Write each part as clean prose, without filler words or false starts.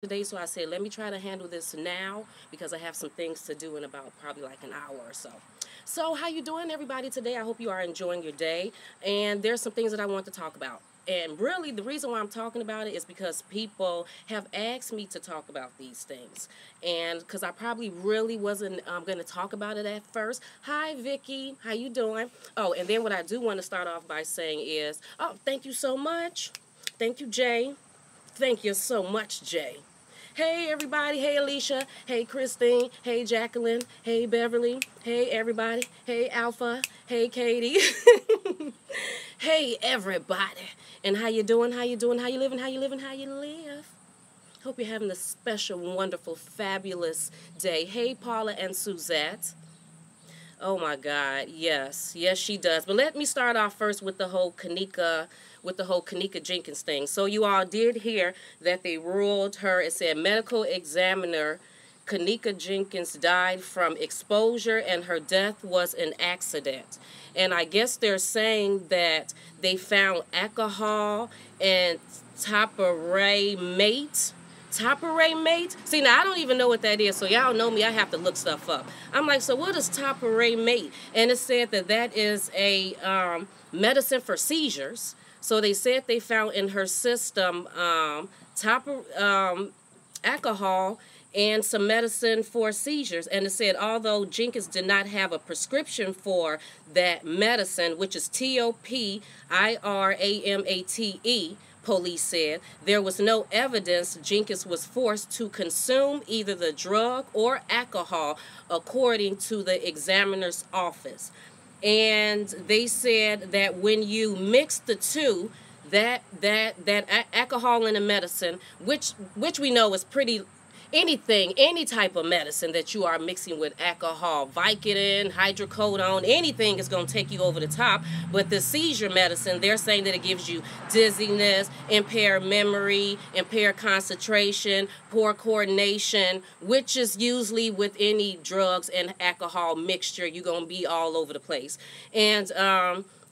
today, so I said, let me try to handle this now because I have some things to do in about probably like an hour or so. So how you doing, everybody, today? I hope you are enjoying your day, and there's some things that I want to talk about. And really, the reason why I'm talking about it is because people have asked me to talk about these things. And because I probably really wasn't going to talk about it at first. Hi, Vicky. How you doing? Oh, and then what I do want to start off by saying is, oh, thank you so much. Thank you, Jay. Thank you so much, Jay. Hey, everybody. Hey, Alicia. Hey, Christine. Hey, Jacqueline. Hey, Beverly. Hey, everybody. Hey, Alpha. Hey, Katie. Hey, everybody. And how you doing? How you doing? How you living? How you living? How you live? Hope you're having a special, wonderful, fabulous day. Hey, Paula and Suzette. Oh my God, yes, yes she does. But let me start off first with the whole Kenneka Jenkins thing. So you all did hear that they ruled her. It said medical examiner Kenneka Jenkins died from exposure and her death was an accident. And I guess they're saying that they found alcohol and topiramate. Topiramate? See, now I don't even know what that is, so y'all know me, I have to look stuff up. I'm like, so what is topiramate? And it said that that is a medicine for seizures. So they said they found in her system alcohol and some medicine for seizures. And it said although Jenkins did not have a prescription for that medicine, which is topiramate, police said, there was no evidence Jenkins was forced to consume either the drug or alcohol, according to the examiner's office. And they said that when you mix the two, that alcohol and the medicine, which we know is pretty, any type of medicine that you are mixing with alcohol, Vicodin, hydrocodone, anything is going to take you over the top. But the seizure medicine, they're saying that it gives you dizziness, impaired memory, impaired concentration, poor coordination, which is usually with any drugs and alcohol mixture, you're going to be all over the place. And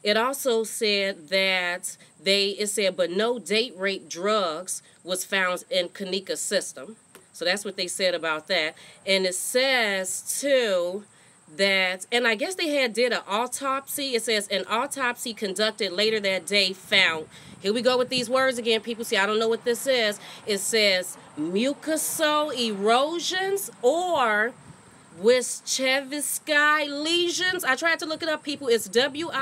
it also said that it said, but no date rape drugs was found in Kenneka's system. So that's what they said about that. And it says, too, that, and I guess they did an autopsy. It says, an autopsy conducted later that day found, here we go with these words again, people. See, I don't know what this is. It says mucosal erosions or Wischewski lesions. I tried to look it up, people. It's WISCHNE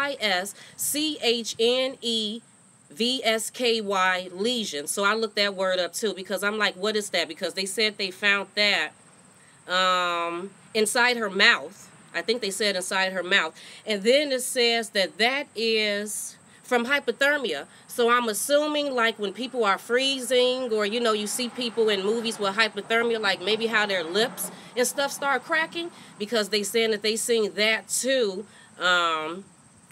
VSKY lesion. So I looked that word up too because I'm like, what is that? Because they said they found that inside her mouth. I think they said inside her mouth. And then it says that that is from hypothermia. So I'm assuming like when people are freezing, or you know, you see people in movies with hypothermia, like maybe how their lips and stuff start cracking, because they saying that they seen that too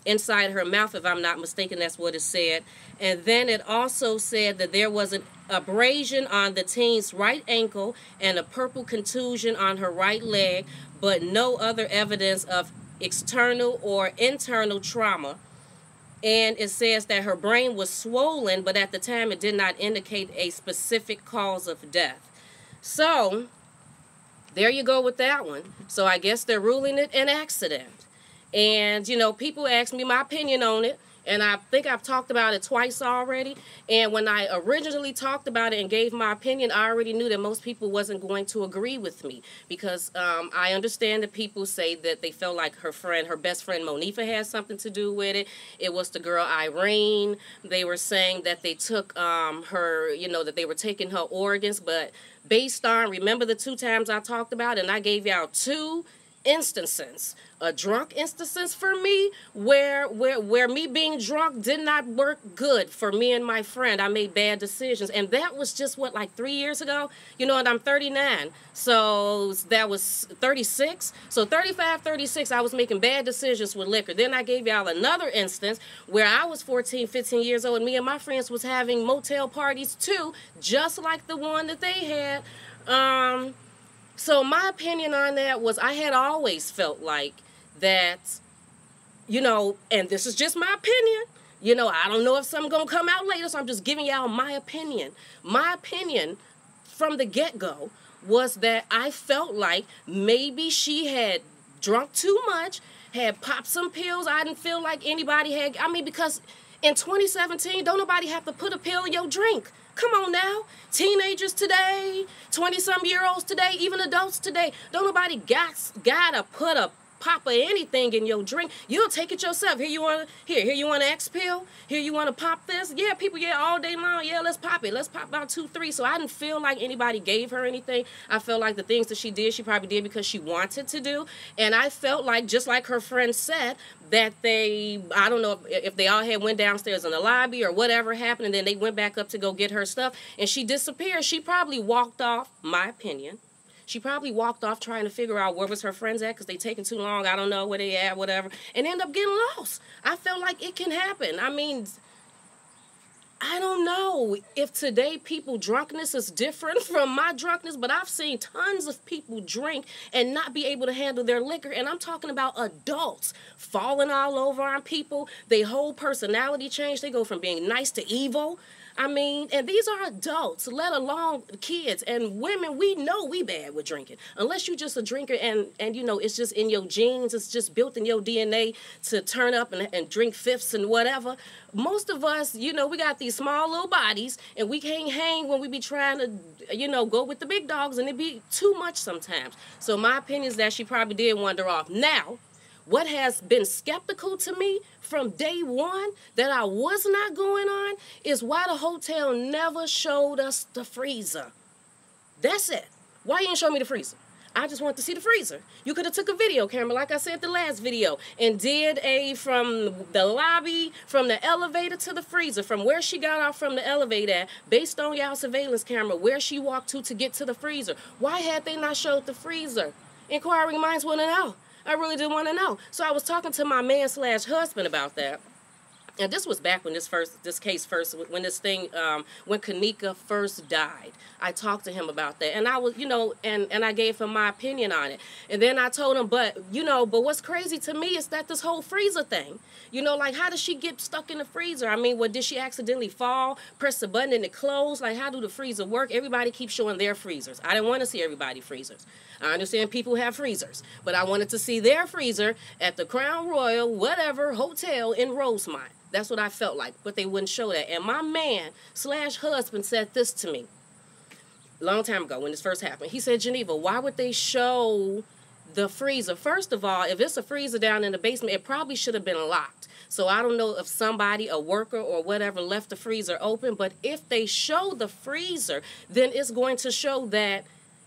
inside her mouth, if I'm not mistaken. That's what it said. And then it also said that there was an abrasion on the teen's right ankle and a purple contusion on her right leg, but no other evidence of external or internal trauma. And it says that her brain was swollen, but at the time it did not indicate a specific cause of death. So there you go with that one. So I guess they're ruling it an accident. And, you know, people ask me my opinion on it, and I think I've talked about it twice already. And when I originally talked about it and gave my opinion, I already knew that most people wasn't going to agree with me, because I understand that people say that they felt like her best friend Monifa had something to do with it. It was the girl Irene. They were saying that they took her, you know, that they were taking her organs. But based on, remember the 2 times I talked about, and I gave y'all 2 instances, a drunk instances for me, where me being drunk did not work good for me and my friend. I made bad decisions, and that was just what, like 3 years ago, you know, and I'm 39, so that was 36, so 35, 36, I was making bad decisions with liquor. Then I gave y'all another instance where I was 14, 15 years old, and me and my friends was having motel parties too, just like the one that they had. So my opinion on that was, I had always felt like that, you know, and this is just my opinion, you know, I don't know if something's going to come out later, so I'm just giving y'all my opinion. My opinion from the get-go was that I felt like maybe she had drunk too much, had popped some pills. I didn't feel like anybody had, I mean, because in 2017, don't nobody have to put a pill in your drink. Come on now. Teenagers today, 20-some-year-olds today, even adults today, don't nobody gotta put a pop of anything in your drink. You'll take it yourself. Here you want an X pill? Here you want to pop this? Yeah, people, yeah, all day long. Yeah, let's pop it. Let's pop about 2, 3. So I didn't feel like anybody gave her anything. I felt like the things that she did, she probably did because she wanted to do. And I felt like, just like her friend said, that I don't know if they all had went downstairs in the lobby or whatever happened, and then they went back up to go get her stuff, and she disappeared. She probably walked off, my opinion. She probably walked off trying to figure out where was her friends at because they taking too long. I don't know where they at, whatever, and end up getting lost. I felt like it can happen. I mean, I don't know if today people drunkenness is different from my drunkenness, but I've seen tons of people drink and not be able to handle their liquor, and I'm talking about adults falling all over on people. Their whole personality change. They go from being nice to evil. I mean, and these are adults, let alone kids and women. We know we bad with drinking. Unless you just a drinker and you know, it's just in your genes. It's just built in your DNA to turn up and drink fifths and whatever. Most of us, you know, we got these small little bodies and we can't hang when we be trying to, you know, go with the big dogs, and it be too much sometimes. So my opinion is that she probably did wander off. Now, what has been skeptical to me from day one that I was not going on is why the hotel never showed us the freezer. That's it. Why you didn't show me the freezer? I just want to see the freezer. You could have took a video camera, like I said the last video, and did from the lobby, from the elevator to the freezer, from where she got off from the elevator at, based on y'all surveillance camera, where she walked to get to the freezer. Why had they not showed the freezer? Inquiring minds want to know. I really didn't want to know. So I was talking to my man/husband about that. And this was back when this case first, when this thing, when Kenneka first died. I talked to him about that. And I was, you know, and I gave him my opinion on it. And then I told him, but what's crazy to me is that this whole freezer thing, you know, like, how does she get stuck in the freezer? I mean, did she accidentally fall, press the button and it closed? Like, how do the freezer work? Everybody keeps showing their freezers. I didn't want to see everybody's freezers. I understand people have freezers, but I wanted to see their freezer at the Crown Royal, whatever, hotel in Rosemont. That's what I felt like, but they wouldn't show that. And my man/husband said this to me a long time ago when this first happened. He said, Geneva, why would they show the freezer? First of all, if it's a freezer down in the basement, it probably should have been locked. So I don't know if somebody, a worker or whatever, left the freezer open. But if they show the freezer, then it's going to show that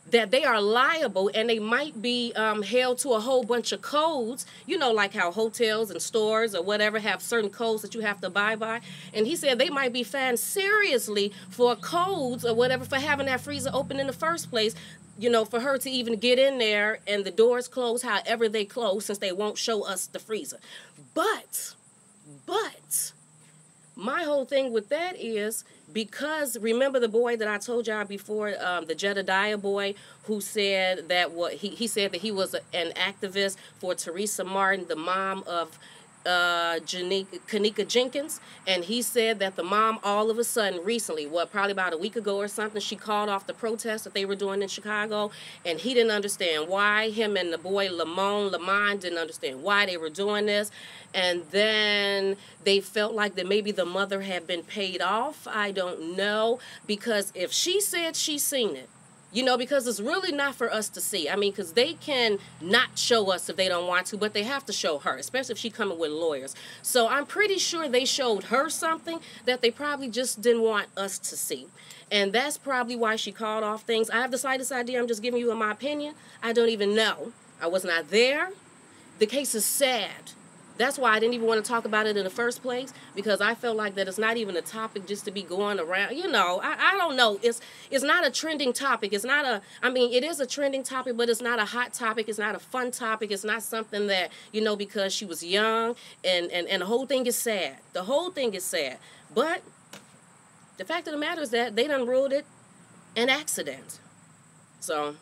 they are liable, and they might be held to a whole bunch of codes, you know, like how hotels and stores or whatever have certain codes that you have to abide by. And he said they might be fined seriously for codes or whatever for having that freezer open in the first place, you know, for her to even get in there and the doors close however they close, since they won't show us the freezer. But my whole thing with that is, because remember the boy that I told y'all before, the Jedediah boy, who said that he said that he was an activist for Teresa Martin, the mom of Kenneka Jenkins, and he said that the mom all of a sudden recently, probably about a week ago or something, she called off the protest that they were doing in Chicago, and he didn't understand why. Him and the boy Lamont didn't understand why they were doing this. And then they felt like that maybe the mother had been paid off. I don't know, because if she said she seen it, you know, because it's really not for us to see. I mean, because they can not show us if they don't want to, but they have to show her, especially if she's coming with lawyers. So I'm pretty sure they showed her something that they probably just didn't want us to see. And that's probably why she called off things. I have the slightest idea. I'm just giving you my opinion. I don't even know. I was not there. The case is sad. That's why I didn't even want to talk about it in the first place, because I felt like that it's not even a topic just to be going around. You know, I don't know. It's not a trending topic. It's not I mean, it is a trending topic, but it's not a hot topic. It's not a fun topic. It's not something that, you know, because she was young and the whole thing is sad. The whole thing is sad. But the fact of the matter is that they done ruled it an accident. So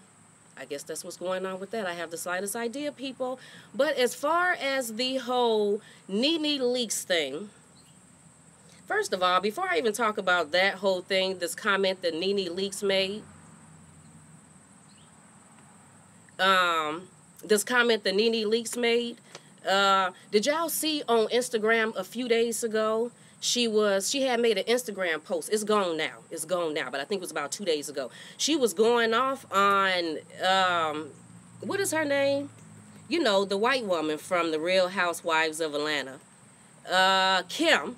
I guess that's what's going on with that. I have the slightest idea, people. But as far as the whole NeNe Leakes thing, first of all, before I even talk about that whole thing, this comment that NeNe Leakes made, this comment that NeNe Leakes made. Did y'all see on Instagram a few days ago? She had made an Instagram post. It's gone now. It's gone now. But I think it was about 2 days ago. She was going off on, what is her name? You know, the white woman from the Real Housewives of Atlanta. Kim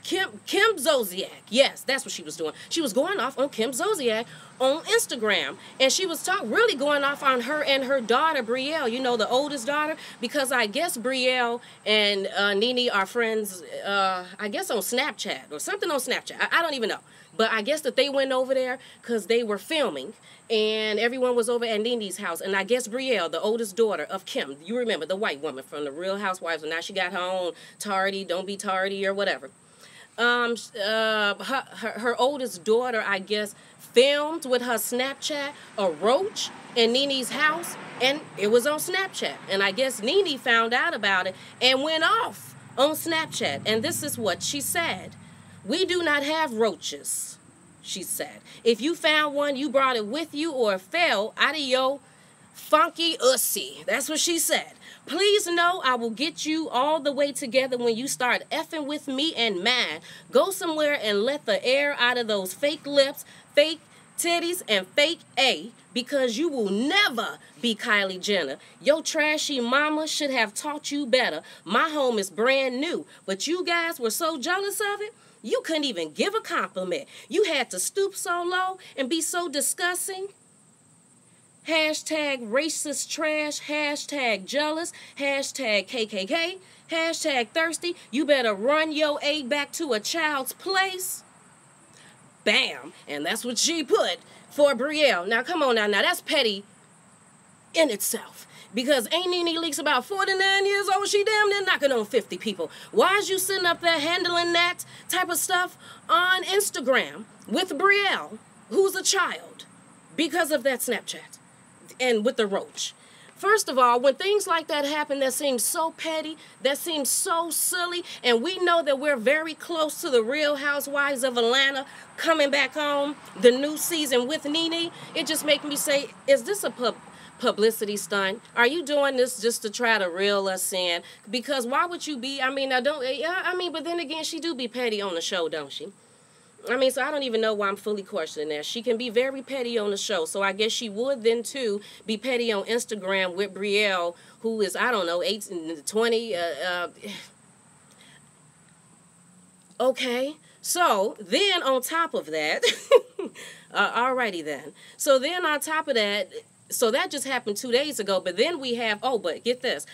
Zolciak. Yes, that's what she was doing. She was going off on Kim Zolciak on Instagram. And she was really going off on her and her daughter, Brielle, you know, the oldest daughter, because I guess Brielle and NeNe are friends, I guess on Snapchat or something on Snapchat. I don't even know. But I guess that they went over there because they were filming, and everyone was over at NeNe's house. And I guess Brielle, the oldest daughter of Kim, you remember, the white woman from the Real Housewives, and now she got her own tardy, don't be tardy, or whatever. Her oldest daughter, I guess, filmed with her Snapchat a roach in NeNe's house, and it was on Snapchat. And I guess NeNe found out about it and went off on Snapchat. And this is what she said. "We do not have roaches," she said. "If you found one, you brought it with you or it fell out of your funky ussy." That's what she said. "Please know I will get you all the way together when you start effing with me and mine. Go somewhere and let the air out of those fake lips, fake titties, and fake A, because you will never be Kylie Jenner. Your trashy mama should have taught you better. My home is brand new, but you guys were so jealous of it, you couldn't even give a compliment. You had to stoop so low and be so disgusting. Hashtag racist trash, hashtag jealous, hashtag KKK, hashtag thirsty. You better run your A back to a child's place." Bam. And that's what she put for Brielle. Now, come on now. Now, that's petty in itself. Because ain't NeNe Leakes about 49 years old? She damn near knocking on 50 people. Why is you sitting up there handling that type of stuff on Instagram with Brielle, who's a child, because of that Snapchat and with the roach? First of all, when things like that happen, that seems so petty, that seems so silly, and we know that we're very close to the Real Housewives of Atlanta coming back on the new season with NeNe, it just makes me say, is this a publicity stunt? Are you doing this just to try to reel us in? Because why would you be, but then again, she do be petty on the show, don't she? So I don't even know why I'm fully questioning that. She can be very petty on the show, so I guess she would then, too, be petty on Instagram with Brielle, who is, 18, 20. Okay, so then on top of that, alrighty then. So then on top of that, so that just happened 2 days ago, but then we have, but get this,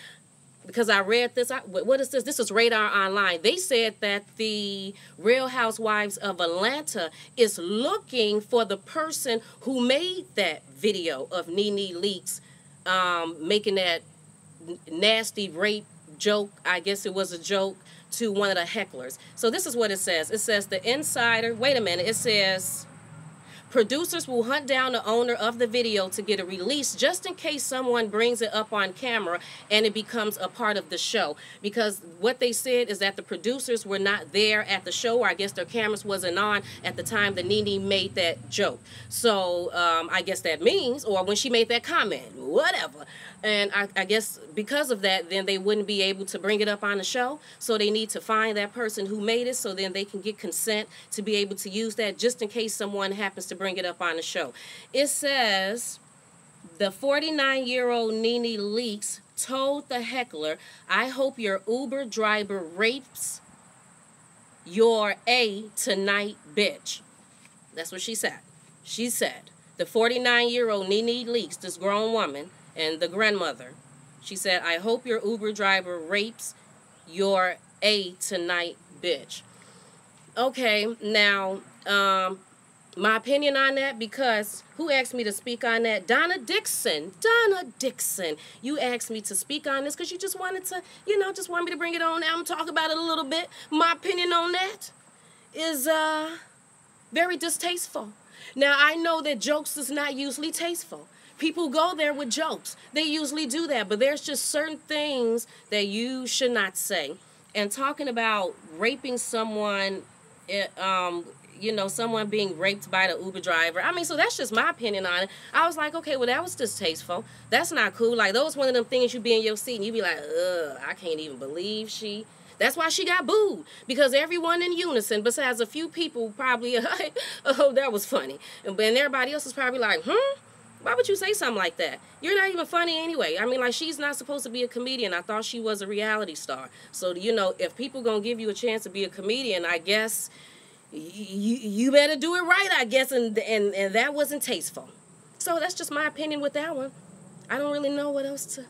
because I read this. What is this? This is Radar Online. They said that the Real Housewives of Atlanta is looking for the person who made that video of NeNe Leakes making that nasty rape joke. I guess it was a joke to one of the hecklers. So this is what it says. It says the insider. Wait a minute. It says producers will hunt down the owner of the video to get a release just in case someone brings it up on camera and it becomes a part of the show. Because what they said is that the producers were not there at the show, or I guess their cameras wasn't on at the time that NeNe made that joke. So I guess that means, or when she made that comment, whatever. And I guess because of that, then they wouldn't be able to bring it up on the show. So they need to find that person who made it, so then they can get consent to be able to use that just in case someone happens to bring it up on the show. It says the 49-year-old NeNe Leakes told the heckler, "I hope your Uber driver rapes your A tonight, bitch." That's what she said. She said, the 49-year-old NeNe Leakes, this grown woman, and the grandmother, she said, "I hope your Uber driver rapes your A tonight, bitch." Okay, now, my opinion on that, because who asked me to speak on that? Donna Dixon. Donna Dixon. You asked me to speak on this because you just wanted to, just wanted me to bring it on out and talk about it a little bit. My opinion on that is very distasteful. Now, I know that jokes is not usually tasteful. People go there with jokes. They usually do that, but there's just certain things that you should not say. And talking about raping someone, you know, someone being raped by the Uber driver. I mean, so that's just my opinion on it. I was like, okay, well, that was distasteful. That's not cool. Like, those one of them things you be in your seat and you be like, ugh, I can't even believe she... That's why she got booed, because everyone in unison, besides a few people probably, oh, that was funny. And everybody else is probably like, why would you say something like that? You're not even funny anyway. I mean, like, she's not supposed to be a comedian. I thought she was a reality star. So, you know, if people going to give you a chance to be a comedian, I guess you better do it right, I guess, and that wasn't tasteful. So that's just my opinion with that one. I don't really know what else to...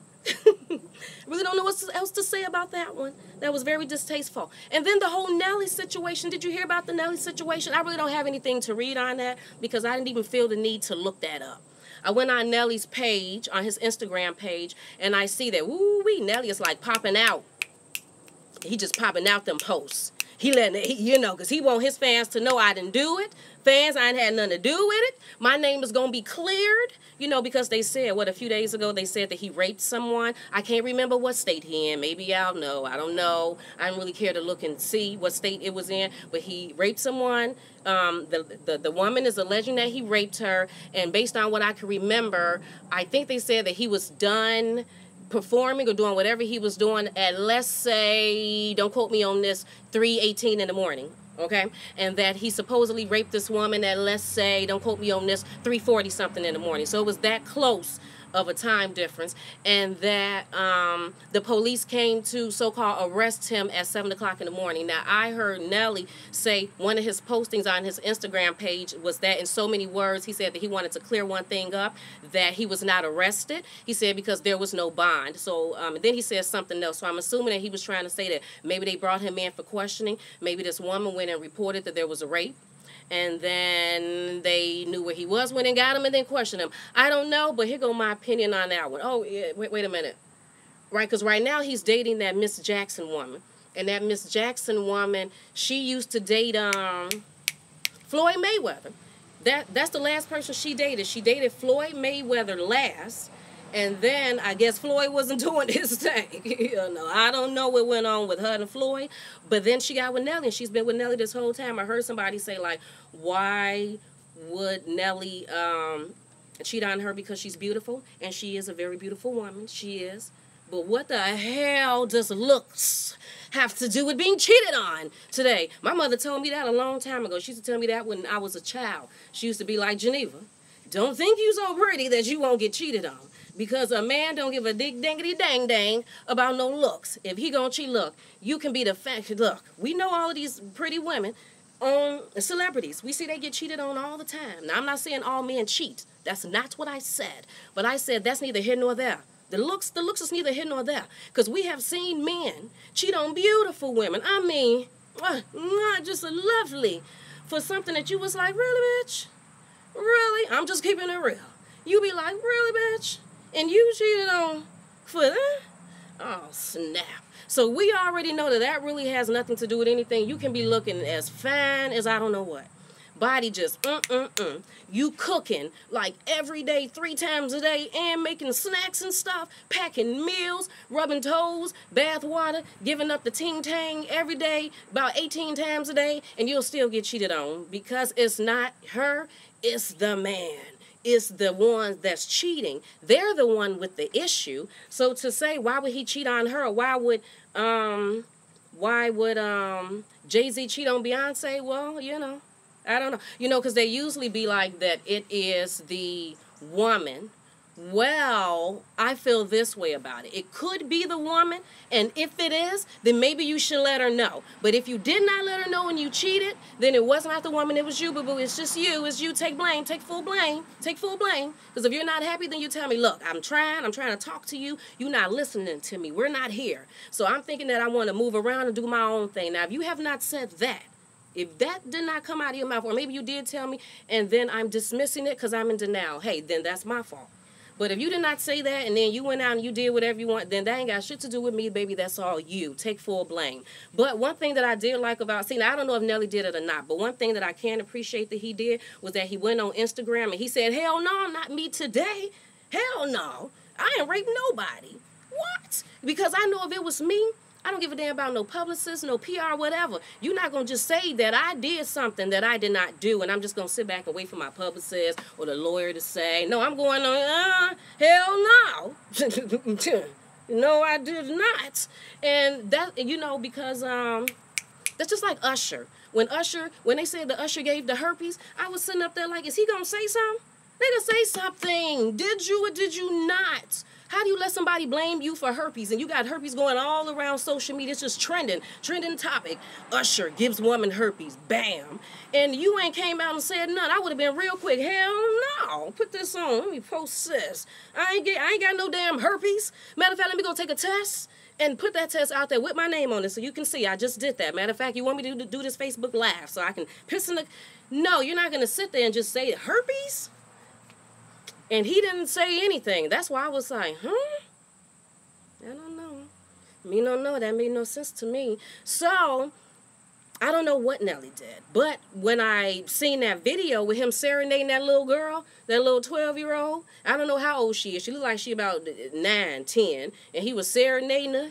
really don't know what else to say about that one. That was very distasteful. And then the whole Nelly situation. Did you hear about the Nelly situation? I really don't have anything to read on that because I didn't even feel the need to look that up. I went on Nelly's page, on his Instagram page, and I see that, woo-wee, Nelly is like popping out. He just popping out them posts. He letting it, you know, because he want his fans to know I didn't do it. Fans, I ain't had nothing to do with it. My name is going to be cleared, you know, because they said, a few days ago, they said that he raped someone. I can't remember what state he in. Maybe y'all know. I don't know. I don't really care to look and see what state it was in. But he raped someone. The woman is alleging that he raped her. And based on what I can remember, I think they said that he was done performing or doing whatever he was doing at, let's say, don't quote me on this, 3:18 in the morning, okay? And that he supposedly raped this woman at, let's say, don't quote me on this, 3:40 something in the morning. So it was that close of a time difference, and that the police came to so-called arrest him at 7 o'clock in the morning. Now, I heard Nelly say one of his postings on his Instagram page was that in so many words, he said that he wanted to clear one thing up, that he was not arrested. He said because there was no bond. So and then he said something else. So I'm assuming that he was trying to say that maybe they brought him in for questioning. Maybe this woman went and reported that there was a rape. And then they knew where he was, went and got him, and then questioned him. I don't know, but here go my opinion on that one. Oh, yeah, wait a minute. Right, because right now he's dating that Miss Jackson woman. And that Miss Jackson woman, she used to date Floyd Mayweather. That's the last person she dated. She dated Floyd Mayweather last. And then I guess Floyd wasn't doing his thing. You know, I don't know what went on with her and Floyd. But then she got with Nelly, and she's been with Nelly this whole time. I heard somebody say, like, why would Nelly cheat on her? Because she's beautiful, and she is a very beautiful woman. She is. But what the hell does looks have to do with being cheated on today? My mother told me that a long time ago. She used to tell me that when I was a child. She used to be like, Geneva, don't think you so pretty that you won't get cheated on. Because a man don't give a dang about no looks. If he gonna cheat, look, you can be the fact. Look, we know all of these pretty women, celebrities. We see they get cheated on all the time. Now, I'm not saying all men cheat. That's not what I said. But I said that's neither here nor there. The looks is neither here nor there. Because we have seen men cheat on beautiful women. I mean, not just a lovely, for something that you was like, really, bitch? Really? I'm just keeping it real. You be like, really, bitch? And you cheated on for that? Oh, snap. So we already know that that really has nothing to do with anything. You can be looking as fine as I don't know what. Body just, You cooking like every day, 3 times a day, and making snacks and stuff, packing meals, rubbing toes, bath water, giving up the ting-tang every day, about 18 times a day, and you'll still get cheated on because it's not her, it's the man. Is the one that's cheating. They're the one with the issue. So to say, why would he cheat on her? Why would Jay-Z cheat on Beyonce? Well, you know, I don't know. You know, because they usually be like that it is the woman. Well, I feel this way about it. It could be the woman, and if it is, then maybe you should let her know. But if you did not let her know when you cheated, then it wasn't not the woman, it was you, boo-boo. It's just you. It's you. Take blame. Take full blame. Take full blame. Because if you're not happy, then you tell me, look, I'm trying to talk to you. You're not listening to me. We're not here. So I'm thinking that I want to move around and do my own thing. Now, if you have not said that, if that did not come out of your mouth, or maybe you did tell me, and then I'm dismissing it because I'm in denial, hey, then that's my fault. But if you did not say that and then you went out and you did whatever you want, then that ain't got shit to do with me, baby. That's all you. Take full blame. But one thing that I did like about, now I don't know if Nelly did it or not, but one thing that I can appreciate that he did was that he went on Instagram and he said, hell no, not me today. Hell no. I ain't raped nobody. What? Because I know if it was me, I don't give a damn about no publicist, no PR, whatever. You're not going to just say that I did something that I did not do, and I'm just going to sit back and wait for my publicist or the lawyer to say, no, I'm going on, hell no. No, I did not. And that, because that's just like Usher. When they said the Usher gave the herpes, I was sitting up there like, is he going to say something? Nigga, say something. Did you or did you not? How do you let somebody blame you for herpes? And you got herpes going all around social media. It's just trending topic. Usher gives woman herpes. Bam. And you ain't came out and said nothing. I would have been real quick. Hell no. Put this on. Let me post this. I ain't got no damn herpes. Matter of fact, let me go take a test and put that test out there with my name on it so you can see. I just did that. Matter of fact, you want me to do this Facebook Live so I can piss in the... No, you're not going to sit there and just say herpes? And he didn't say anything. That's why I was like, I don't know. Me don't know. That made no sense to me. So, I don't know what Nelly did. But when I seen that video with him serenading that little girl, that little 12-year-old, I don't know how old she is. She looked like she about 9, 10. And he was serenading her.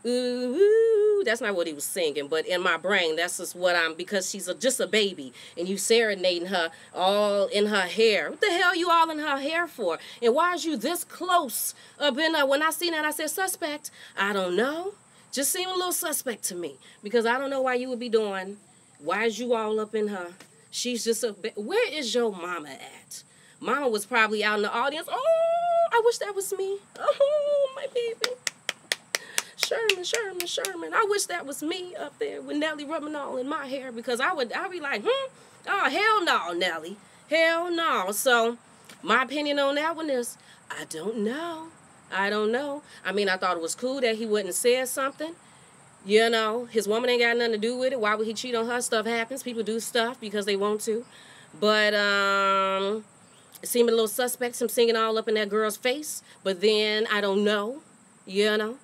Ooh, that's not what he was singing, but in my brain, that's just what because she's just a baby, and you serenading her all in her hair. What the hell you all in her hair for? And why is you this close up in her? When I seen that, I said, suspect. I don't know. Just seemed a little suspect to me, because I don't know why you would be doing. Why is you all up in her? She's just where is your mama at? Mama was probably out in the audience. Oh, I wish that was me. Oh, my baby. Sherman. I wish that was me up there with Nelly rubbing all in my hair, because I'd be like, oh, hell no, Nelly. Hell no. So, my opinion on that one is, I don't know. I mean, I thought it was cool that he wouldn't say something. His woman ain't got nothing to do with it. Why would he cheat on her? Stuff happens. People do stuff because they want to. But, it seemed a little suspect, him singing all up in that girl's face. But then, I don't know.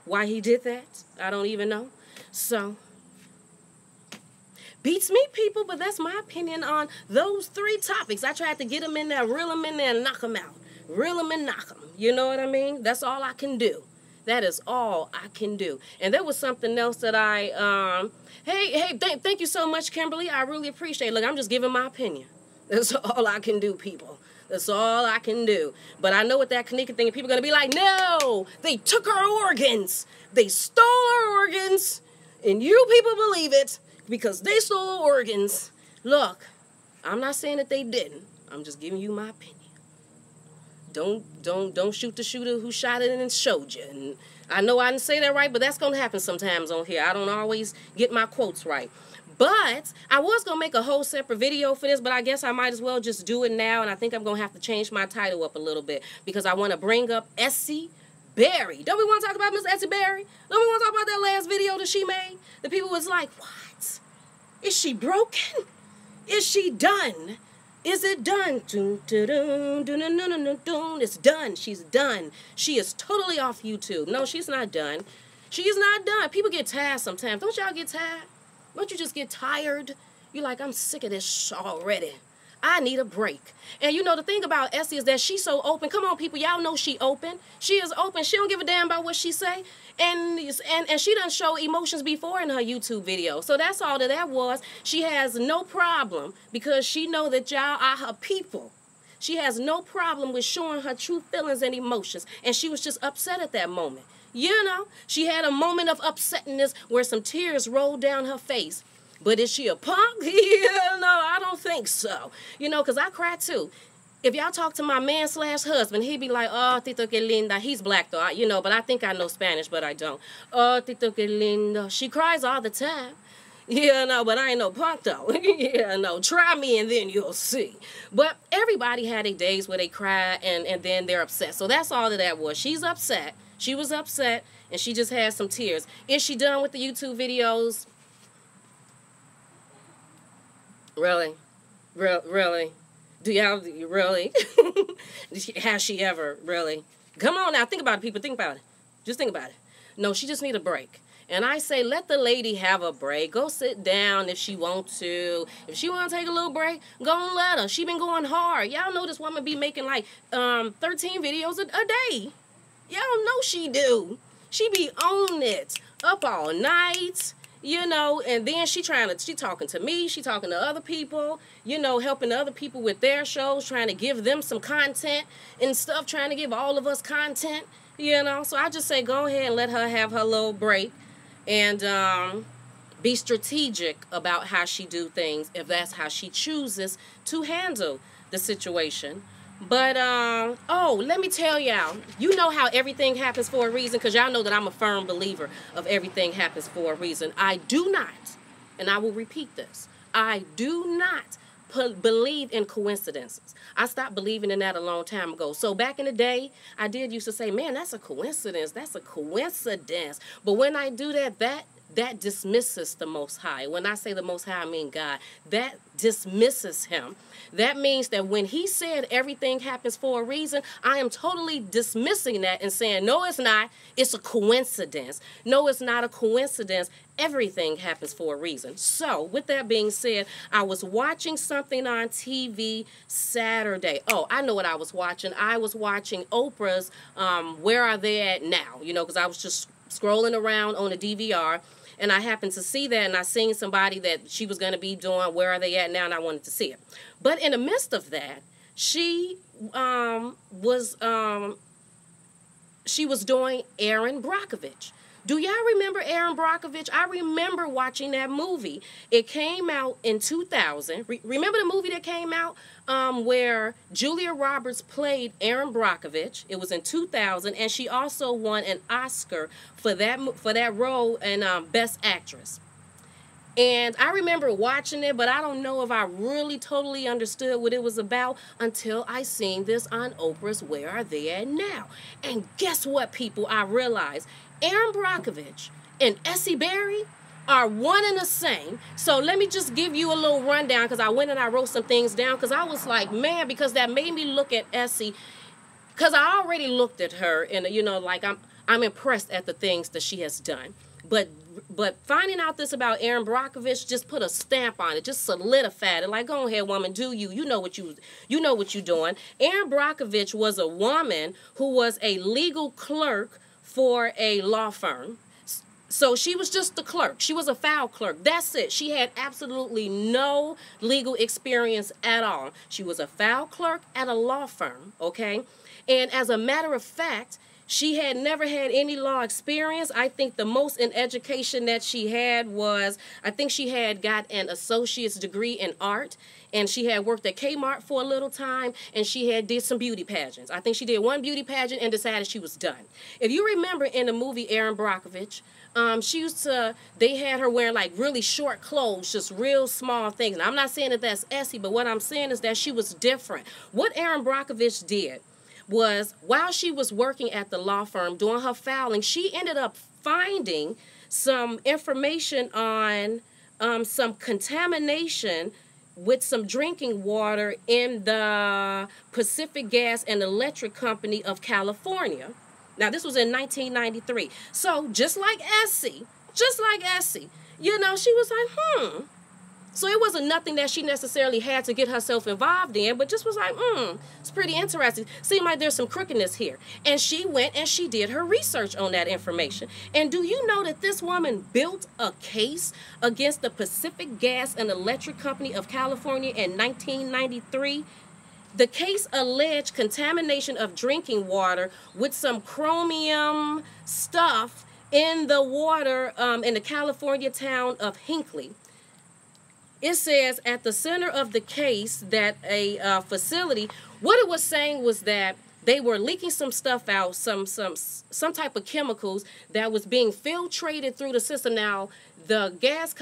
Why he did that? I don't even know. So, beats me, people, but that's my opinion on those 3 topics. I tried to get them in there, reel them in there, and knock them out. Reel them and knock them. You know what I mean? That's all I can do. That is all I can do. And there was something else that thank you so much, Kimberly. I really appreciate it. Look, I'm just giving my opinion. That's all I can do, people. That's all I can do. But I know what that Kenneka thing, and people are going to be like, no, they took our organs. They stole our organs. And you people believe it because they stole our organs. Look, I'm not saying that they didn't. I'm just giving you my opinion. Don't shoot the shooter who shot it and showed you. And I know I didn't say that right, but that's going to happen sometimes on here. I don't always get my quotes right. But I was going to make a whole separate video for this, but I guess I might as well just do it now, and I think I'm going to have to change my title up a little bit because I want to bring up Essie Berry. Don't we want to talk about Miss Essie Berry? Don't we want to talk about that last video that she made? The people was like, what? Is she broken? Is she done? Is it done? It's done. She's done. She is totally off YouTube. No, she's not done. She is not done. People get tired sometimes. Don't y'all get tired? Don't you just get tired? You're like, I'm sick of this already. I need a break. And the thing about Essie is that she's so open. Come on, people. Y'all know she open. She is open. She don't give a damn about what she say. And she done show emotions before in her YouTube video. So that's all that was. She has no problem because she know that y'all are her people. She has no problem with showing her true feelings and emotions. And she was just upset at that moment. She had a moment of upsetness where some tears rolled down her face. But is she a punk? Yeah, no, I don't think so. Because I cry too. If y'all talk to my man/husband, he'd be like, oh, Tito que linda. He's black though, but I think I know Spanish, but I don't. Oh, Tito que linda. She cries all the time. Yeah, no, but I ain't no punk though. Yeah, no, try me and then you'll see. But everybody had their days where they cry and then they're upset. So that's all that was. She's upset. She was upset, and she just had some tears. Is she done with the YouTube videos? Really? Really? Do y'all really? Has she ever? Really? Come on now. Think about it, people. Think about it. Just think about it. No, she just need a break. And I say, let the lady have a break. Go sit down if she wants to. If she want to take a little break, go and let her. She been going hard. Y'all know this woman be making like 13 videos a day. Y'all know she do. She be on it, up all night, you know, and then she talking to me, she talking to other people, you know, helping other people with their shows, trying to give them some content and stuff, trying to give all of us content, you know. So I just say go ahead and let her have her little break and be strategic about how she do things if that's how she chooses to handle the situation. But, oh, let me tell y'all, you know how everything happens for a reason, because y'all know that I'm a firm believer of everything happens for a reason. I do not, and I will repeat this, I do not believe in coincidences. I stopped believing in that a long time ago. So back in the day, I did used to say, man, that's a coincidence. That's a coincidence. But when I do that, that dismisses the Most High. When I say the Most High, I mean God. That dismisses him. That means that when he said everything happens for a reason, I am totally dismissing that and saying, no, it's not. It's a coincidence. No, it's not a coincidence. Everything happens for a reason. So, with that being said, I was watching something on TV Saturday. Oh, I know what I was watching. I was watching Oprah's Where Are They At Now? You know, because I was just scrolling around on the DVR. And I happened to see that, and I seen somebody that she was going to be doing Where Are They At Now, and I wanted to see it. But in the midst of that, she was doing Erin Brockovich. Do y'all remember Erin Brockovich? I remember watching that movie. It came out in 2000. Remember the movie that came out where Julia Roberts played Erin Brockovich? It was in 2000, and she also won an Oscar for that role in Best Actress. And I remember watching it, but I don't know if I really totally understood what it was about until I seen this on Oprah's Where Are They At Now? And guess what, people? I realized Erin Brockovich and Essie Berry are one and the same. So let me just give you a little rundown, because I went and I wrote some things down, because I was like, man, because that made me look at Essie, because I already looked at her and, you know, like I'm impressed at the things that she has done. But finding out this about Erin Brockovich just put a stamp on it, just solidified it. Like, go ahead, woman, do you? You know what you're doing. Erin Brockovich was a woman who was a legal clerk for a law firm. So she was just the clerk. She was a file clerk. That's it. She had absolutely no legal experience at all. She was a file clerk at a law firm, okay? And as a matter of fact, she had never had any law experience. I think the most in education that she had was, I think she had got an associate's degree in art, and she had worked at Kmart for a little time, and she had did some beauty pageants. I think she did one beauty pageant and decided she was done. If you remember in the movie Erin Brockovich, they had her wearing like really short clothes, just real small things. And I'm not saying that that's Essie, but what I'm saying is that she was different. What Erin Brockovich did was, while she was working at the law firm doing her filing, she ended up finding some information on some contamination with some drinking water in the Pacific Gas and Electric Company of California. Now, this was in 1993. So, just like Essie, you know, she was like, So it wasn't nothing that she necessarily had to get herself involved in, but just was like, it's pretty interesting. Seemed like there's some crookedness here. And she went and she did her research on that information. And do you know that this woman built a case against the Pacific Gas and Electric Company of California in 1993? The case alleged contamination of drinking water with some chromium stuff in the water in the California town of Hinckley. It says at the center of the case that a facility, what it was saying was that they were leaking some stuff out, some type of chemicals that was being filtrated through the system. Now, the gas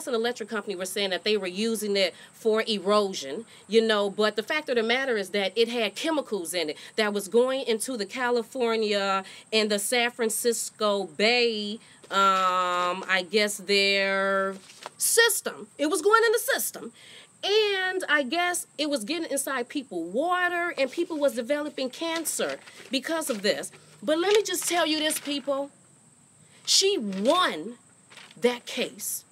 and electric company were saying that they were using it for erosion, you know, but the fact of the matter is that it had chemicals in it that was going into the California and the San Francisco Bay, I guess their system. It was going in the system. And I guess it was getting inside people's water, and people was developing cancer because of this. But let me just tell you this, people. She won that case.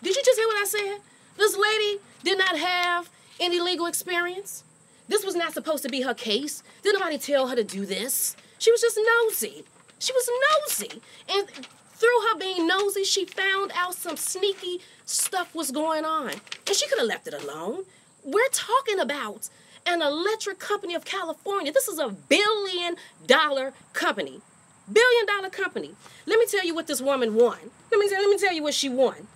Did you just hear what I said? This lady did not have any legal experience. This was not supposed to be her case. Did nobody tell her to do this? She was just nosy. She was nosy. And through her being nosy, she found out some sneaky stuff was going on. And she could have left it alone. We're talking about an electric company of California. This is a $1 billion company. $1 billion company. Let me tell you what this woman won. Let me tell you what she won.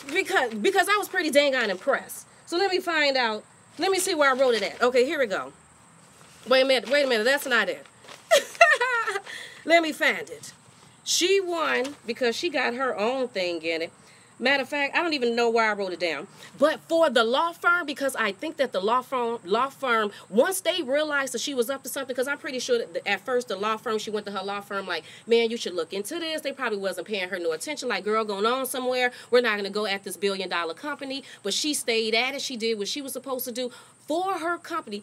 Because I was pretty dang on impressed. So let me find out. Let me see where I wrote it at. Okay, here we go. Wait a minute. That's not it. Let me find it. She won because she got her own thing in it. Matter of fact, I don't even know why I wrote it down. But for the law firm, because I think that the law firm, once they realized that she was up to something, because I'm pretty sure that at first the law firm, she went to her law firm like, man, you should look into this. They probably wasn't paying her no attention. Like, girl, going on somewhere. We're not going to go at this $1 billion company. But she stayed at it. She did what she was supposed to do for her company.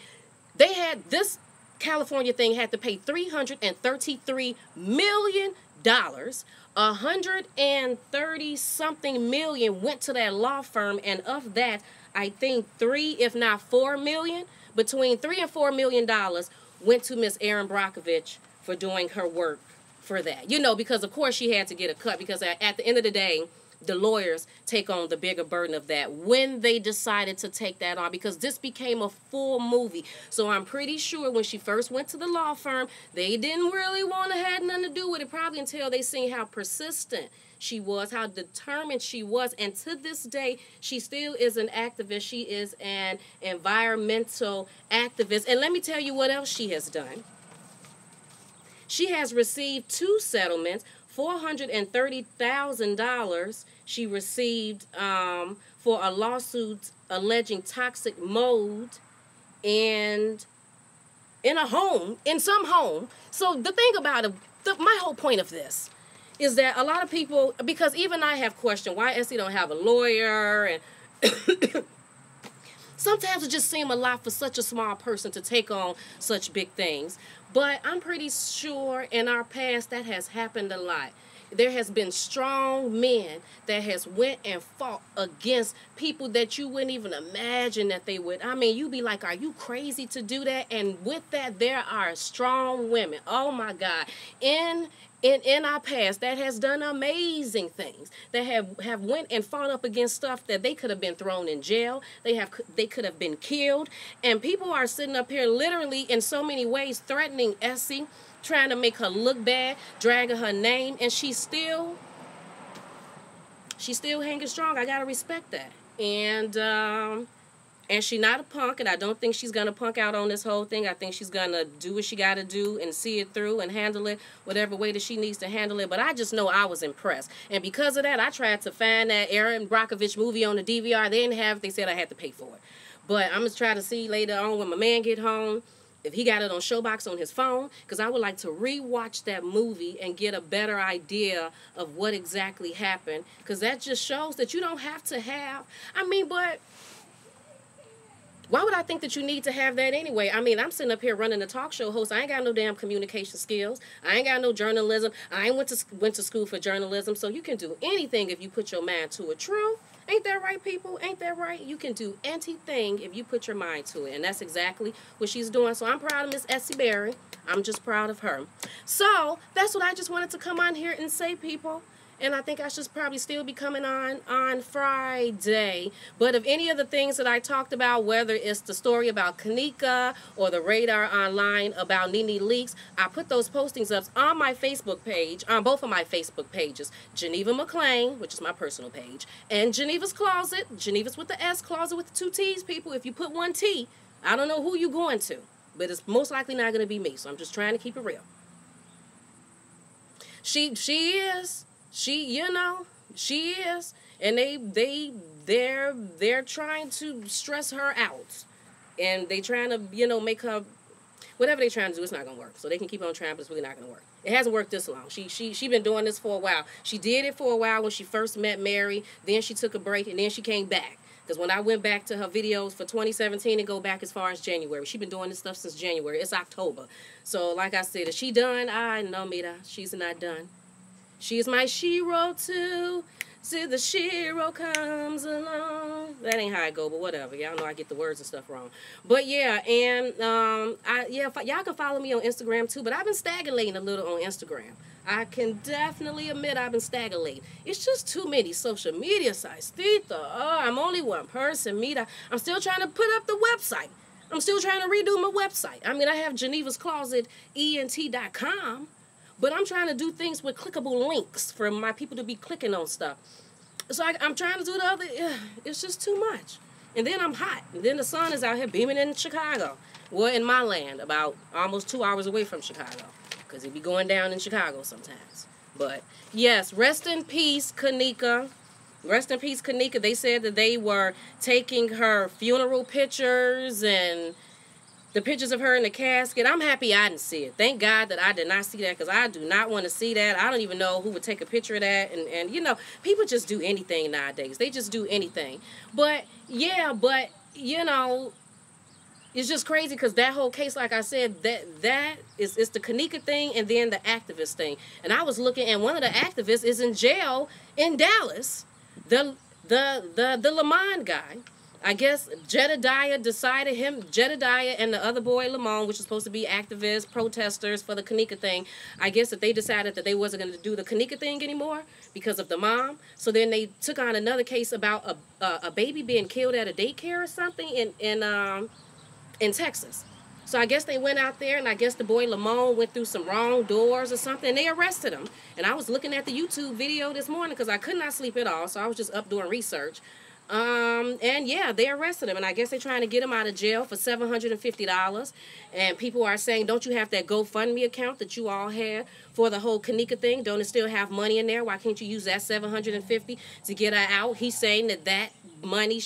They had this California thing had to pay $333 million. 130 something million went to that law firm, and of that, I think between $3 and $4 million went to Miss Erin Brockovich for doing her work for that. You know, because of course she had to get a cut, because at the end of the day, the lawyers take on the bigger burden of that when they decided to take that on, because this became a full movie. So I'm pretty sure when she first went to the law firm, they didn't really want to have nothing to do with it, probably until they seen how persistent she was, how determined she was. And to this day, she still is an activist. She is an environmental activist. And let me tell you what else she has done. She has received 2 settlements. $430,000 she received for a lawsuit alleging toxic mold in some home. So the thing about it, my whole point of this is that a lot of people, because even I have questioned why Essie don't have a lawyer, and sometimes it just seems a lot for such a small person to take on such big things. But I'm pretty sure in our past that has happened a lot. There has been strong men that has went and fought against people that you wouldn't even imagine that they would. I mean, you'd be like, are you crazy to do that? And with that, there are strong women. Oh my God. In our past that has done amazing things, that have went and fought up against stuff that they could have been thrown in jail, they could have been killed. And people are sitting up here literally in so many ways threatening Essie, trying to make her look bad, dragging her name, and she's still hanging strong. I gotta respect that. And she's not a punk, and I don't think she's going to punk out on this whole thing. I think she's going to do what she got to do and see it through and handle it whatever way that she needs to handle it. But I just know I was impressed. And because of that, I tried to find that Erin Brockovich movie on the DVR. They didn't have it. They said I had to pay for it. But I'm going to try to see later on when my man get home if he got it on Showbox on his phone, because I would like to rewatch that movie and get a better idea of what exactly happened. Because that just shows that you don't have to have, but why would I think that you need to have that anyway? I mean, I'm sitting up here running a talk show host. I ain't got no damn communication skills. I ain't got no journalism. I ain't went to school for journalism. So you can do anything if you put your mind to it. True? Ain't that right, people? Ain't that right? You can do anything if you put your mind to it. And that's exactly what she's doing. So I'm proud of Miss Essie Berry. I'm just proud of her. So that's what I just wanted to come on here and say, people. And I think I should probably still be coming on Friday. But of any of the things that I talked about, whether it's the story about Kenneka or the radar online about NeNe Leakes, I put those postings up on my Facebook page, on both of my Facebook pages. Geneva McClain, which is my personal page, and Geneva's Closet. Geneva's with the S, Closet with the 2 T's, people. If you put 1 T, I don't know who you're going to. But it's most likely not going to be me. So I'm just trying to keep it real. She is. She is, and they're trying to stress her out, and they trying to, make her, whatever they trying to do, it's not gonna work. So they can keep on trying, but it's really not gonna work. It hasn't worked this long. She been doing this for a while. She did it for a while when she first met Mary. Then she took a break, and then she came back. Because when I went back to her videos for 2017 and go back as far as January, she been doing this stuff since January. It's October. So like I said, is she done? No, mira, she's not done. She is my shero too. See the shero comes along. That ain't how I go, but whatever. Y'all know I get the words and stuff wrong. But yeah, and y'all can follow me on Instagram too. But I've been stagnating a little on Instagram. I can definitely admit I've been stagnating. It's just too many social media sites. I'm only one person. I'm still trying to put up the website. I'm still trying to redo my website. I mean, I have Geneva's Closet, ENT.com. But I'm trying to do things with clickable links for my people to be clicking on stuff. So I'm trying to do the other. It's just too much. And then I'm hot. And then the sun is out here beaming in Chicago. Well, in my land, about almost 2 hours away from Chicago. Because it be going down in Chicago sometimes. But, yes, rest in peace, Kenneka. Rest in peace, Kenneka. They said that they were taking her funeral pictures and the pictures of her in the casket. I'm happy I didn't see it. Thank God that I did not see that, because I do not want to see that. I don't even know who would take a picture of that. And you know, people just do anything nowadays. They just do anything. But, yeah, you know, it's just crazy because that whole case, like I said, that is the Kenneka thing and then the activist thing. And I was looking, and one of the activists is in jail in Dallas. The Lamont guy. I guess Jedediah and the other boy, Lamont, which is supposed to be activists, protesters for the Kenneka thing, I guess that they decided that they wasn't going to do the Kenneka thing anymore because of the mom. So then they took on another case about a baby being killed at a daycare or something in Texas. So I guess they went out there, and I guess the boy Lamont went through some wrong doors or something, and they arrested him. And I was looking at the YouTube video this morning because I could not sleep at all, so I was just up doing research. And yeah, they arrested him, and I guess they're trying to get him out of jail for $750. And people are saying, don't you have that GoFundMe account that you all had for the whole Kenneka thing? Don't it still have money in there? Why can't you use that $750 to get her out? He's saying that money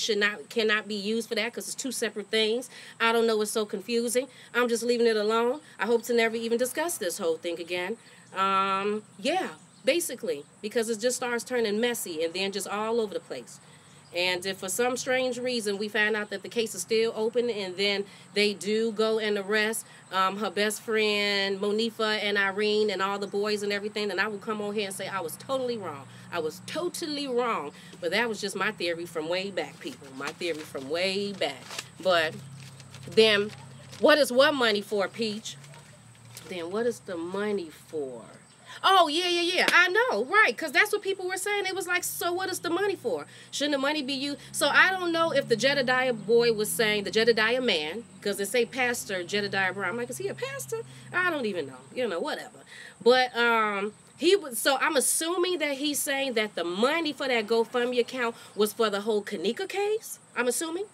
cannot be used for that because it's two separate things. I don't know. It's so confusing. I'm just leaving it alone. I hope to never even discuss this whole thing again. Yeah, basically, because it just starts turning messy and then just all over the place. And if for some strange reason we find out that the case is still open and then they do go and arrest her best friend, Monifa and Irene and all the boys and everything, then I will come on here and say I was totally wrong. I was totally wrong. But that was just my theory from way back, people. My theory from way back. But then what is what money for, Peach? Then what is the money for? Oh, yeah. I know, right, because that's what people were saying. It was like, so what is the money for? Shouldn't the money be used? So I don't know if the Jedediah boy was saying, the Jedediah man, because they say Pastor Jedediah Brown. I'm like, is he a pastor? I don't even know. You know, whatever. But so I'm assuming that he's saying that the money for that GoFundMe account was for the whole Kenneka case, I'm assuming.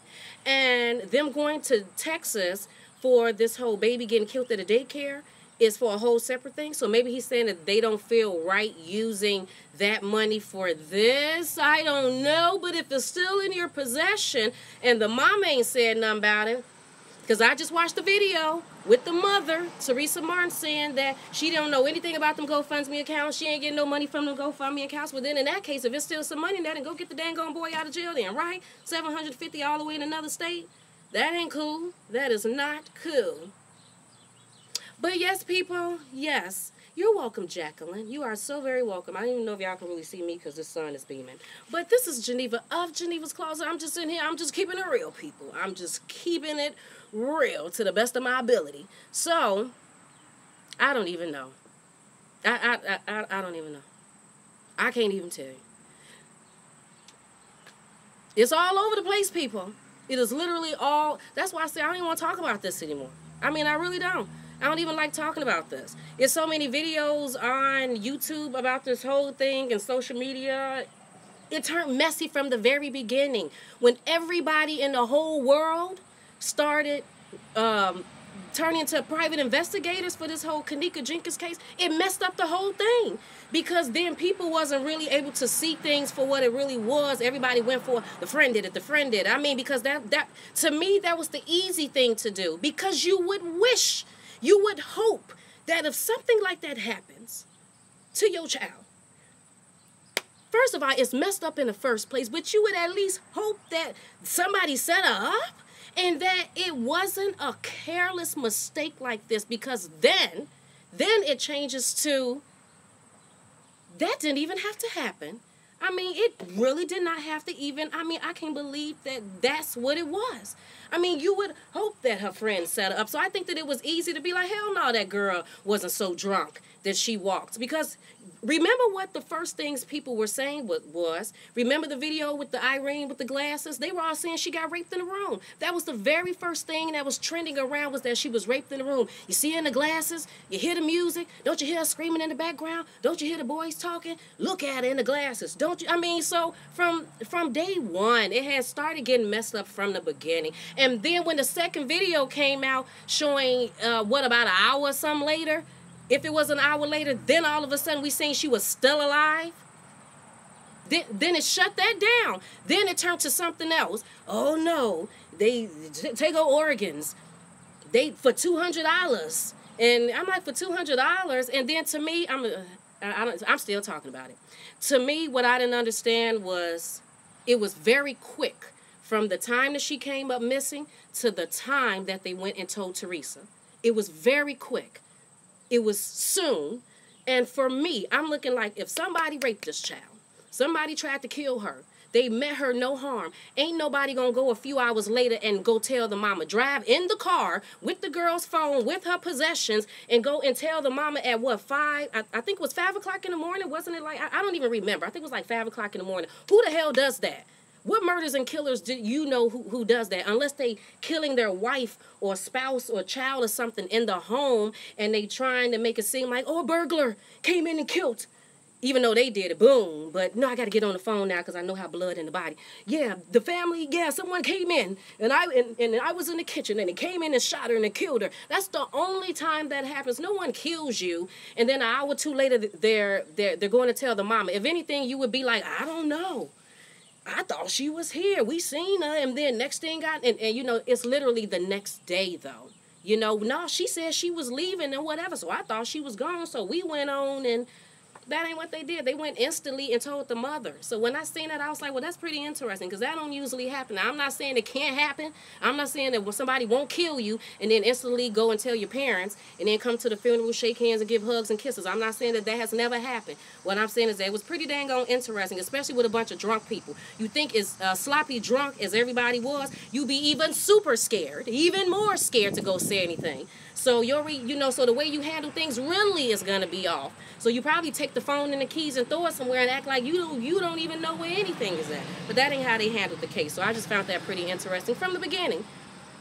And them going to Texas for this whole baby getting killed at a daycare is for a whole separate thing. So maybe he's saying that they don't feel right using that money for this. I don't know. But if it's still in your possession and the mom ain't said nothing about it, because I just watched the video with the mother, Teresa Martin, saying that she don't know anything about them GoFundMe accounts. She ain't getting no money from them GoFundMe accounts. Well, then in that case, if it's still some money in there, then go get the dang boy out of jail then, right? $750 all the way in another state. That ain't cool. That is not cool. But yes, people, yes. You're welcome, Jacqueline. You are so very welcome. I don't even know if y'all can really see me because the sun is beaming. But this is Geneva of Geneva's Closet. I'm just in here. I'm just keeping it real, people. I'm just keeping it real to the best of my ability. So, I don't even know. I don't even know. I can't even tell you. It's all over the place, people. It is literally all. That's why I say I don't even want to talk about this anymore. I mean, I really don't. I don't even like talking about this. There's so many videos on YouTube about this whole thing and social media. It turned messy from the very beginning. When everybody in the whole world started turning into private investigators for this whole Kenneka Jenkins case, it messed up the whole thing. Because then people wasn't really able to see things for what it really was. Everybody went for the friend did it, the friend did it. I mean, because that to me, that was the easy thing to do. Because you would wish, you would hope that if something like that happens to your child, first of all, it's messed up in the first place, but you would at least hope that somebody set her up and that it wasn't a careless mistake like this, because then it changes to, that didn't even have to happen. I mean, it really did not have to even, I mean, I can't believe that that's what it was. I mean, you would hope that her friends set her up. So I think that it was easy to be like, hell no, that girl wasn't so drunk that she walked. Because remember what the first things people were saying was, remember the video with the Irene with the glasses? They were all saying she got raped in the room. That was the very first thing that was trending around, was that she was raped in the room. You see her in the glasses, you hear the music, don't you hear her screaming in the background? Don't you hear the boys talking? Look at her in the glasses, don't you? I mean, so from day one, it had started getting messed up from the beginning. And then when the second video came out showing, about an hour or something later, if it was an hour later, then all of a sudden we seen she was still alive. Then it shut that down. Then it turned to something else. Oh no, they take her organs. For $200. And I'm like, for $200? And then to me, I'm still talking about it. To me, what I didn't understand was it was very quick from the time that she came up missing to the time that they went and told Teresa. It was very quick. It was soon. And for me, I'm looking like, if somebody raped this child, somebody tried to kill her, they meant her no harm, ain't nobody gonna go a few hours later and go tell the mama, drive in the car with the girl's phone, with her possessions, and go and tell the mama at what, 5, I think it was 5 o'clock in the morning, wasn't it? Like, I don't even remember. I think it was like 5 o'clock in the morning. Who the hell does that? What murders and killers do you know who does that? Unless they killing their wife or spouse or child or something in the home, and they trying to make it seem like, oh, a burglar came in and killed. Even though they did it, boom. But no, I got to get on the phone now because I know how blood in the body. Yeah, the family, yeah, someone came in, and I was in the kitchen, and they came in and shot her and they killed her. That's the only time that happens. No one kills you, and then an hour or two later, they're going to tell the mama. If anything, you would be like, I don't know. I thought she was here. We seen her. And then next thing and you know, it's literally the next day, though. You know, no, she said she was leaving and whatever. So I thought she was gone. So we went on, and that ain't what they did. They went instantly and told the mother. So when I seen that, I was like, well, that's pretty interesting, because that don't usually happen. Now, I'm not saying it can't happen. I'm not saying that when somebody won't kill you and then instantly go and tell your parents and then come to the funeral, shake hands, and give hugs and kisses. I'm not saying that that has never happened. What I'm saying is that it was pretty dang on interesting, especially with a bunch of drunk people. You think as sloppy drunk as everybody was, you'd be even super scared, even more scared to go say anything. So so the way you handle things really is gonna be off. So you probably take the phone and the keys and throw it somewhere and act like you don't even know where anything is at. But that ain't how they handled the case. So I just found that pretty interesting from the beginning.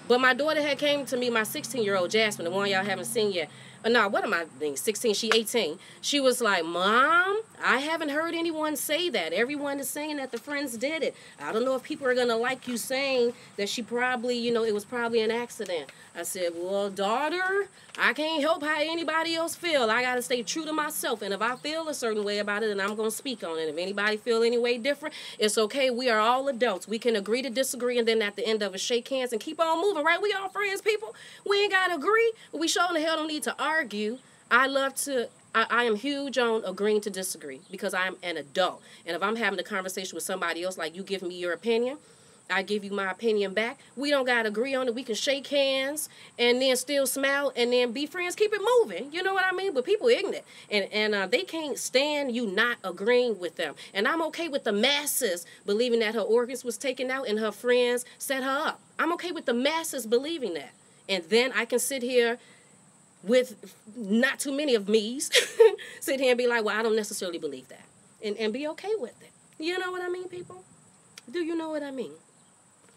But my daughter had came to me, my 16-year-old Jasmine, the one y'all haven't seen yet. No, what am I being? 16, she 18. She was like, Mom, I haven't heard anyone say that. Everyone is saying that the friends did it. I don't know if people are going to like you saying that she probably, it was probably an accident. I said, well, daughter, I can't help how anybody else feel. I got to stay true to myself. And if I feel a certain way about it, then I'm going to speak on it. If anybody feel any way different, it's okay. We are all adults. We can agree to disagree, and then at the end of it, shake hands and keep on moving, right? We all friends, people. We ain't got to agree, but we sure in the hell don't need to argue. I am huge on agreeing to disagree, because I'm an adult. And if I'm having a conversation with somebody else, like you give me your opinion, I give you my opinion back. We don't got to agree on it. We can shake hands and then still smile and then be friends. Keep it moving. You know what I mean? But people ignorant. And they can't stand you not agreeing with them. And I'm okay with the masses believing that her organs was taken out and her friends set her up. I'm okay with the masses believing that. And then I can sit here with not too many of me's, sit here and be like, well, I don't necessarily believe that. And be okay with it. You know what I mean, people? Do you know what I mean?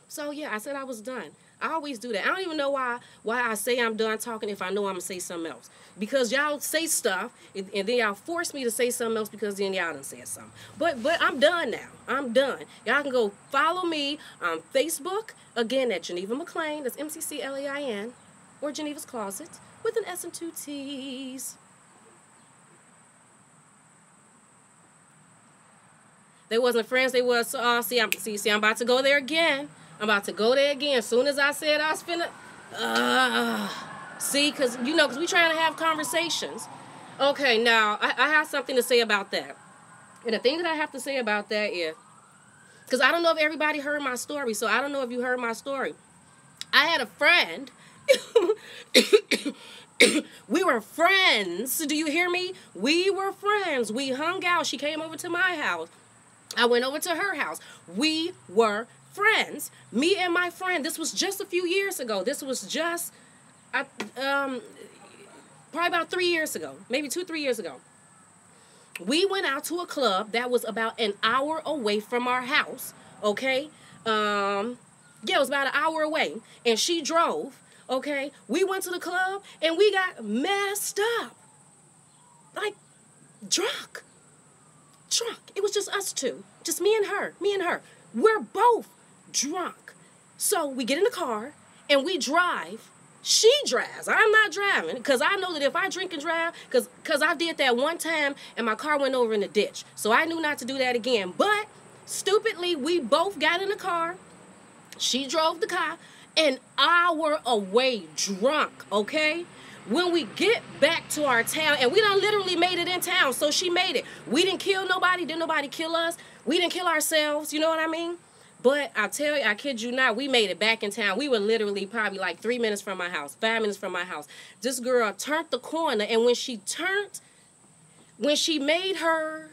So, yeah, I said I was done. I always do that. I don't even know why I say I'm done talking if I know I'm going to say something else. Because y'all say stuff, and then y'all force me to say something else because then y'all done said something. But I'm done now. I'm done. Y'all can go follow me on Facebook, again, at Geneva McLean. That's MCCLAIN, or Geneva's Closet, with an S and 2 T's. They wasn't friends. They was, see, I'm about to go there again. I'm about to go there again. As soon as I said I was finna, see, because we trying to have conversations. Okay, now, I have something to say about that. And the thing that I have to say about that is, because I don't know if everybody heard my story, so I don't know if you heard my story. I had a friend. We were friends. Do you hear me? We were friends. We hung out. She came over to my house. I went over to her house. We were friends. Me and my friend. This was just a few years ago. This was just, probably about 3 years ago. Maybe 2-3 years ago. We went out to a club that was about an hour away from our house. Okay? Yeah, it was about an hour away. And she drove. Okay? We went to the club and we got messed up. Like, drunk. It was just us two. Just me and her. We're both drunk. So we get in the car and we drive. She drives. I'm not driving because I know that if I drink and drive, because I did that one time and my car went over in the ditch. So I knew not to do that again. But stupidly, we both got in the car. She drove the car an hour away drunk, okay? When we get back to our town, and we done literally made it in town, so she made it. We didn't kill nobody. Didn't nobody kill us. We didn't kill ourselves. You know what I mean? But I tell you, I kid you not, we made it back in town. We were literally probably like 3 minutes from my house, 5 minutes from my house. This girl turned the corner, and when she made her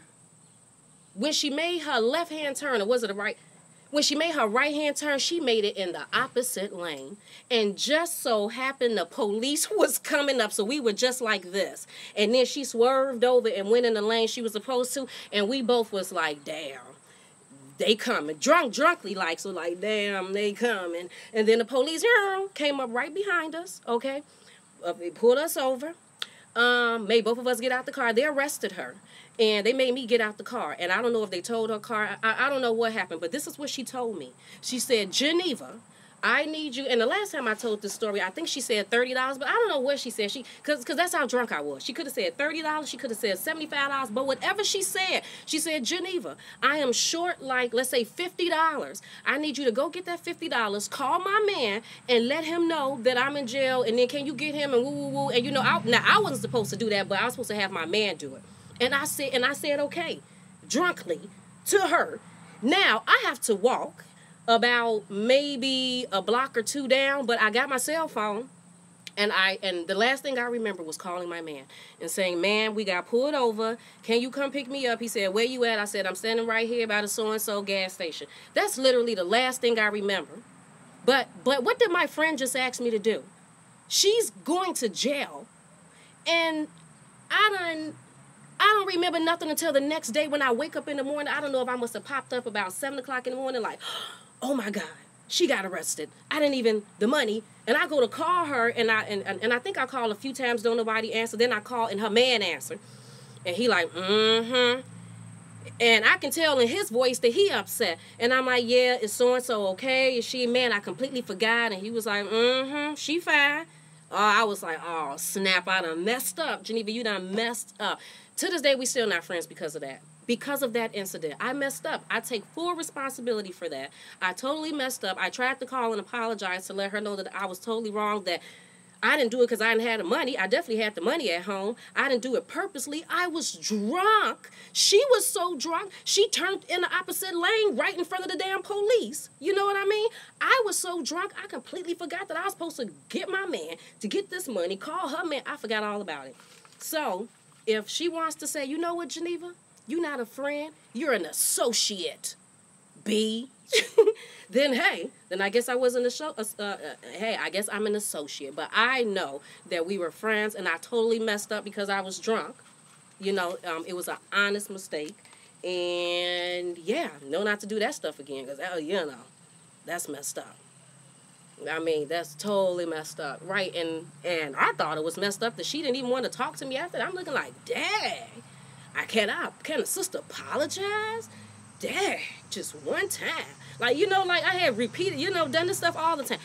left-hand turn, or was it a right? When she made her right-hand turn, she made it in the opposite lane. And just so happened the police was coming up, so we were just like this. And then she swerved over and went in the lane she was supposed to, and we both was like, damn, they coming. Drunkly like, so like, damn, they coming. And then the police came up right behind us, okay? They pulled us over, made both of us get out the car. They arrested her. And they made me get out the car. And I don't know if they told her car. I don't know what happened. But this is what she told me. She said, Geneva, I need you. And the last time I told this story, I think she said $30. But I don't know what she said. Because that's how drunk I was. She could have said $30. She could have said $75. But whatever she said, Geneva, I am short like, let's say $50. I need you to go get that $50. Call my man and let him know that I'm in jail. And then can you get him and woo. And you know, I wasn't supposed to do that. But I was supposed to have my man do it. And I said, okay, drunkly to her. Now, I have to walk about maybe a block or two down, but I got my cell phone. And the last thing I remember was calling my man and saying, man, we got pulled over. Can you come pick me up? He said, where you at? I said, I'm standing right here by the so-and-so gas station. That's literally the last thing I remember. But what did my friend just ask me to do? She's going to jail. And I don't remember nothing until the next day when I wake up in the morning. I don't know if I must have popped up about 7 o'clock in the morning like, oh my God, she got arrested. I didn't even, the money. And I go to call her, and I think I called a few times, don't nobody answer. Then I call, and her man answered. And he like, mm-hmm. And I can tell in his voice that he upset. And I'm like, yeah, is so-and-so okay? Is she, man, I completely forgot. And he was like, mm-hmm, she fine. I was like, oh, snap, I done messed up. Geneva, you done messed up. To this day, we still not friends because of that. Because of that incident. I messed up. I take full responsibility for that. I totally messed up. I tried to call and apologize to let her know that I was totally wrong, that I didn't do it because I didn't have the money. I definitely had the money at home. I didn't do it purposely. I was drunk. She was so drunk, she turned in the opposite lane right in front of the damn police. You know what I mean? I was so drunk, I completely forgot that I was supposed to get my man to get this money, call her man. I forgot all about it. So, if she wants to say, you know what, Geneva? You're not a friend. You're an associate, B. Then I guess I wasn't I guess I'm an associate. But I know that we were friends, and I totally messed up because I was drunk. You know, it was an honest mistake. And, yeah, know not to do that stuff again because, you know, that's messed up. I mean, that's totally messed up, right? And I thought it was messed up that she didn't even want to talk to me after that. I'm looking like, dang, can a sister apologize? Dang, just one time. Like, you know, like I had repeated, you know, done this stuff all the time.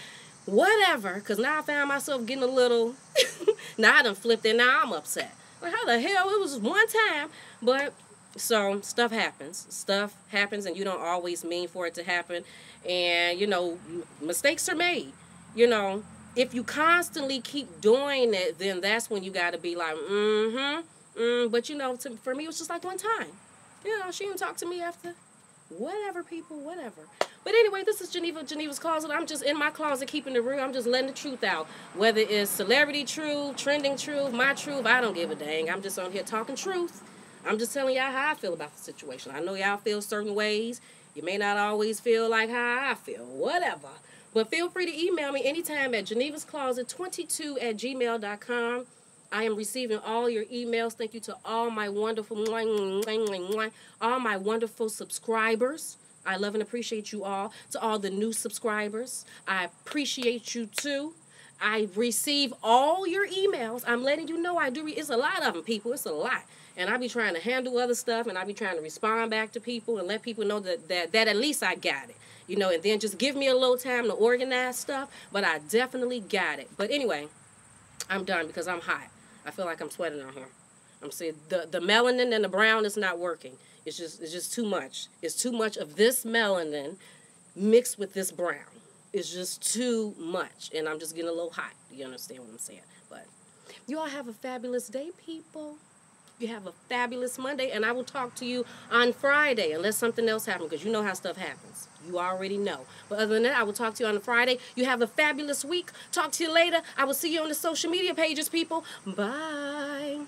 Whatever, because now I found myself getting a little, now I done flipped it, now I'm upset. Like, how the hell? It was one time. But, so, stuff happens, and you don't always mean for it to happen. And, you know, mistakes are made. You know, if you constantly keep doing it, then that's when you got to be like, but, you know, for me, it was just like one time. You know, she didn't talk to me after. Whatever, people, whatever. But anyway, this is Geneva's Closet. I'm just in my closet keeping it real. I'm just letting the truth out. Whether it's celebrity truth, trending truth, my truth, I don't give a dang. I'm just on here talking truth. I'm just telling y'all how I feel about the situation. I know y'all feel certain ways. You may not always feel like how I feel. Whatever. But feel free to email me anytime at genevascloset22@gmail.com. I am receiving all your emails. Thank you to all my wonderful subscribers. I love and appreciate you all. To all the new subscribers, I appreciate you too. I receive all your emails. I'm letting you know I do. It's a lot of them, people. It's a lot. And I be trying to handle other stuff, and I be trying to respond back to people and let people know that at least I got it. You know, and then just give me a little time to organize stuff, but I definitely got it. But anyway, I'm done because I'm hot. I feel like I'm sweating out here. I'm saying the melanin and the brown is not working. It's just too much. It's too much of this melanin mixed with this brown. It's just too much, and I'm just getting a little hot. You understand what I'm saying? But you all have a fabulous day, people. You have a fabulous Monday, and I will talk to you on Friday unless something else happens, because you know how stuff happens. You already know. But other than that, I will talk to you on Friday. You have a fabulous week. Talk to you later. I will see you on the social media pages, people. Bye.